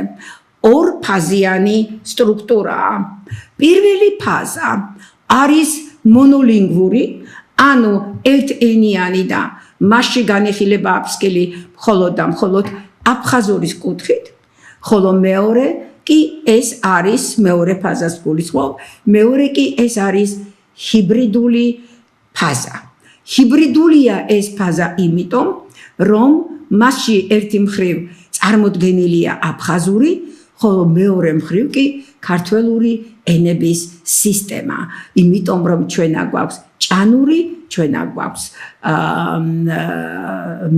ორფაზიანი სტრუქტურაა. პირველი ფაზა არის მონოლინგვური, ანუ ერთენიანი და მასში განიხილება upskill-ი მხოლოდ და მხოლოდ აფხაზურის კუთხით, ხოლო მეორე კი ეს არის მეორე ფაზას გულისხმობ, მეორე კი ეს არის ჰიბრიდული ფაზა. ჰიბრიდულია ეს ფაზა იმიტომ, რომ მასში ერთი მხრივ წარმოდგენილია აფხაზური, ხოლო მეორე მხრივ კი ქართველური ენების სისტემა, იმიტომ რომ ჩვენ გვაქვს ჭანური, ჩვენ გვაქვს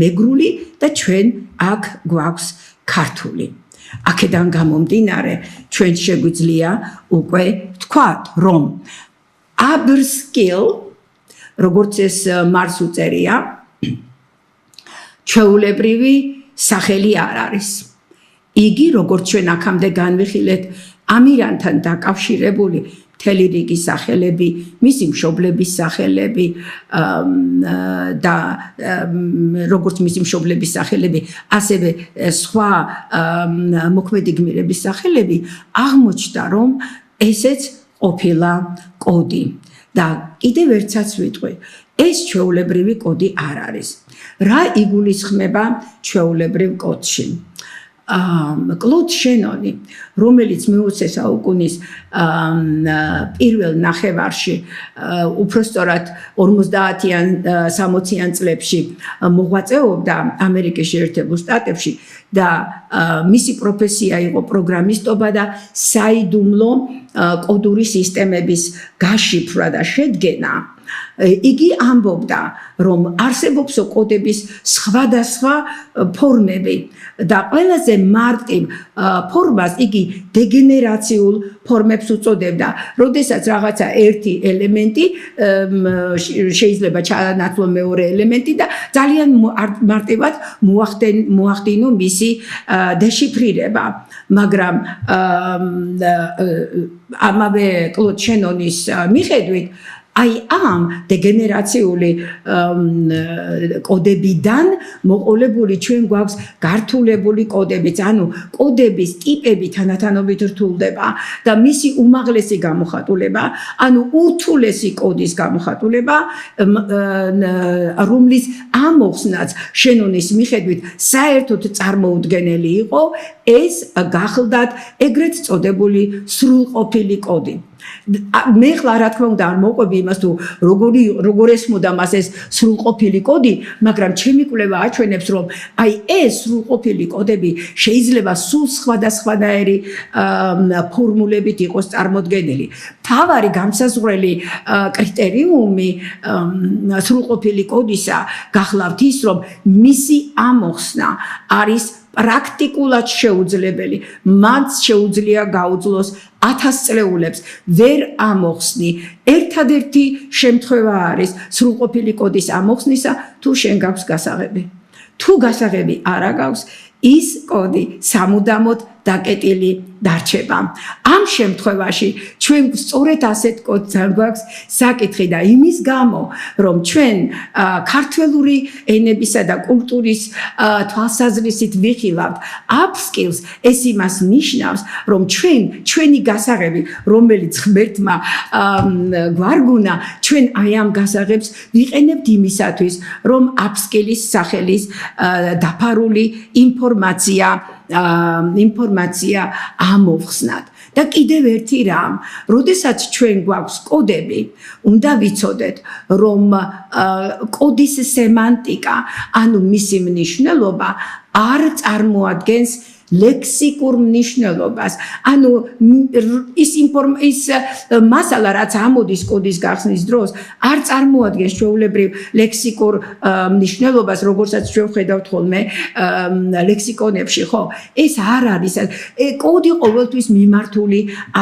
მეგრული და ჩვენ აქ გვაქვს ქართული. აქედან გამომდინარე, ჩვენ შეგვიძლია უკვე ვთქვათ, რომ upskill, როგორც ეს მარს უწერია, ჩვეულებრივი სახელი არ არის. იგი, როგორც ჩვენ აქამდე განვიხილეთ, ამირანთან დაკავშირებული მთელი რიგი სახელები, მისი მშობლების სახელები და როგორც მისი მშობლების სახელები, ასევე სხვა მოქმედი გმირების სახელები, აღმოჩნდა, რომ ესეც ყოფილა კოდი. და კიდევ ერთსაც ვიტყვი, ეს ჩვეულებრივი კოდი არ არის. რა იგულისხმება ჩვეულებრივ კოდში? კლოდ შენონი, რომელიც მე-20 საუკუნის პირველ ნახევარში, უпростоრად 50-იან 60-იან წლებში მოღვაწეობდა ამერიკის შეერთებულ შტატებში და მისი პროფესია იყო პროგრამისტობა და საიდუმლო კოდური სისტემების გაშიფრვა და შედგენა. იგი ამბობდა, რომ არსებობს კოდების სხვადასხვა ფორმები და ყველაზე მარტივ ფორმას იგი დეგენერაციულ ფორმებს უწოდებდა, როდესაც რაღაცა ერთი ელემენტი შეიძლება ჩაანაცვლო მეორე ელემენტი და ძალიან მარტივად მოახდინო მისი დეშიფრირება, მაგრამ ამავე კლოდ შენონის მიხედვით აი ამ დეგენერაციული კოდებიდან მოყოლებული ჩვენ გვაქვს გართულებული კოდებიც, ანუ კოდების ტიპები თანათანობით რთულდება და მისი უმაღლესი გამოხატულება, ანუ ურთულესი კოდის გამოხატულება, რომლის ამოხსნაც შენონის მიხედვით საერთოდ წარმოუდგენელი იყო, ეს გახლდათ ეგრეთ წოდებული სრულყოფილი კოდი. მე ხლა რა თქმა უნდა არ მოყვები იმას თუ როგორ ესმოდა მას ეს სრულყოფილი კოდი, მაგრამ ჩემი კვლევა აჩვენებს, რომ აი ეს სრულყოფილი კოდები შეიძლება სულ სხვადასხვანაირი ფორმულებით იყოს წარმოდგენილი. მთავარი გამსაზღვრელი კრიტერიუმი სრულყოფილი კოდისა გახლავთ ის, რომ მისი ამოხსნა არის პრაქტიკულად შეუძლებელი, მათ შეუძლია გაუძლოს 1000 წლეულებს, ვერ ამოხსნი. ერთადერთი შემთხვევა არის სრულყოფილი კოდის ამოხსნისა, თუ შენ გაქვს გასაღები. თუ გასაღები არ აქვს, ის კოდი სამუდამოდ დაკეტილი დარჩება. ამ შემთხვევაში ჩვენ სწორედ ასეთ კოდთან გვაქვს საკითხი და იმის გამო, რომ ჩვენ ქართველური ენებისა და კულტურის თვალსაზრისით ვიხილავთ upskills, ეს იმას ნიშნავს, რომ ჩვენი გასაღები, რომელიც ღმერთმა გვარგუნა, ჩვენ აი ამ გასაღებს ვიყენებთ იმისათვის, რომ upskill-ის სახელის დაფარული ინფორმაცია ამოვხსნათ. და კიდევ ერთი რამ, როდესაც ჩვენ გვაქვს კოდები, უნდა ვიცოდეთ, რომ კოდის სემანტიკა, ანუ მისი მნიშვნელობა არ წარმოადგენს ლექსიკურ მნიშვნელობას. ანუ ის მასალა, რაც ამოდის კოდის გახსნის დროს, არ წარმოადგენს ჩვეულებრივ ლექსიკურ მნიშვნელობას, როგორცაც ჩვენ ხედავთ ხოლმე ლექსიკონებში, ხო? ეს არ არის. კოდი ყოველთვის მიმართული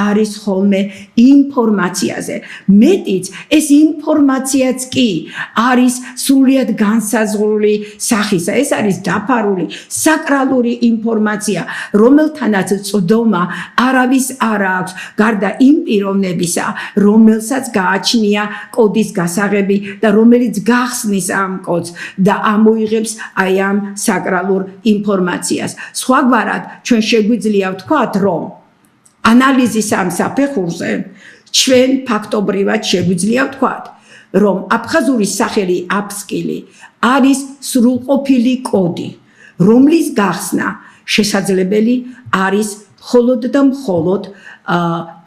არის ხოლმე ინფორმაციაზე. მეტიც, ეს ინფორმაციაც კი არის სრულიად განსაზღვრული სახისა. ეს არის დაფარული საკრალური ინფორმაცია, რომელთანაც წვდომა არავის არ აქვს, გარდა იმ პიროვნებისა, რომელსაც გააჩნია კოდის გასაღები და რომელიც გახსნის ამ კოდს და ამოიღებს აი ამ საკრალურ ინფორმაციას. სხვაგვარად, ჩვენ შეგვიძლია ვთქვათ, რომ ანალიზის ამ საფეხურზე ჩვენ ფაქტობრივად შეგვიძლია ვთქვათ, რომ აფხაზური სახელი upskill არის სრულყოფილი კოდი, რომლის გახსნა შესაძლებელი არის მხოლოდ და მხოლოდ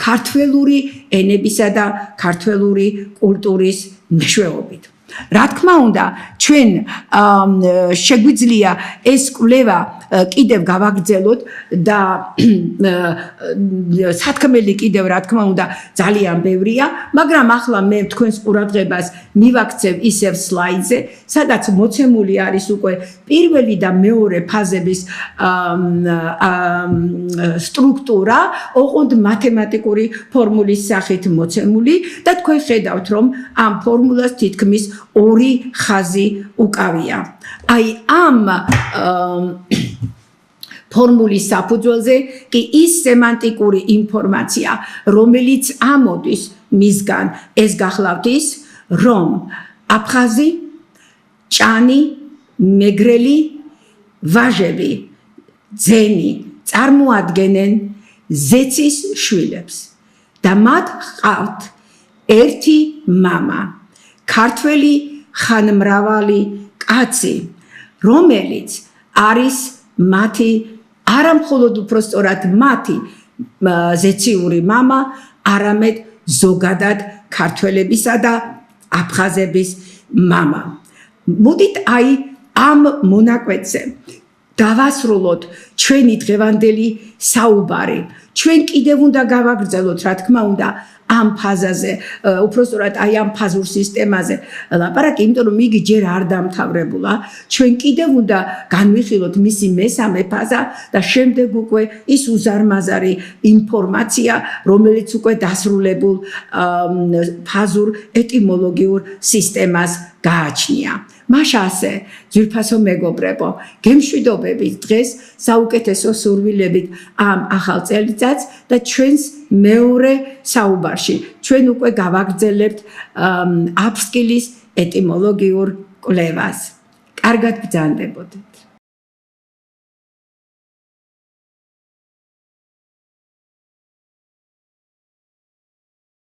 ქართველური ენებისა და ქართველური კულტურის მეშვეობით. რა თქმა უნდა, ჩვენ შეგვიძლია ეს კვლევა კიდევ გავაგრძელოთ და სათქმელი კიდევ რა თქმა უნდა ძალიან ბევრია, მაგრამ ახლა მე თქვენს ყურადღებას მივაქცევ ისევ სლაიდზე, სადაც მოცემული არის უკვე პირველი და მეორე ფაზების სტრუქტურა, ოღონდ მათემატიკური ფორმულის სახით მოცემული და თქვენ ხედავთ, რომ ამ ფორმულას თითქმის ორი ხაზი უკავია. აი ამ ფორმულის საფუძველზე კი ის სემანტიკური ინფორმაცია, რომელიც ამოდის მისგან, ეს გახლავთ ის, რომ აფხაზი, ჭანი, მეგრელი, ვაჟები, ძენი წარმოადგენენ ზეცის შვილებს და მათ ჰყავთ ერთი მამა, ქართველი ხანმრავალი კაცი, რომელიც არის მათი არა მხოლოდ უпростоრად მათი ზეციური მამა, არამედ ზოგადად ქართველებისა და აფხაზების მამა. მოდით აი ამ მონაკვეთზე დავასრულოთ ჩვენი დღევანდელი საუბარი. ჩვენ კიდევ უნდა გავაგრძელოთ, რა თქმა უნდა, ამ ფაზაზე, უпростоრად აი ამ ფაზურ სისტემაზე ლაპარაკი, იმიტომ რომ იგი ჯერ არ დამთავრებულა. ჩვენ კიდევ უნდა განვიხილოთ მისი მესამე ფაზა და შემდეგ უკვე ის უზარმაზარი ინფორმაცია, რომელიც უკვე დასრულებულ ფაზურ ეტიმოლოგიურ სისტემას გააჩნია. მაშასე, ძვირფასო მეგობრებო, გემშვიდობებით დღეს საუკეთესო სურვილებით ამ ახალ წელიწადს და ჩვენს მეორე საუბარში ჩვენ უკვე გავაგრძელებთ upskill-ის ეტიმოლოგიურ კვლევას. კარგად ბრძანდებოდეთ.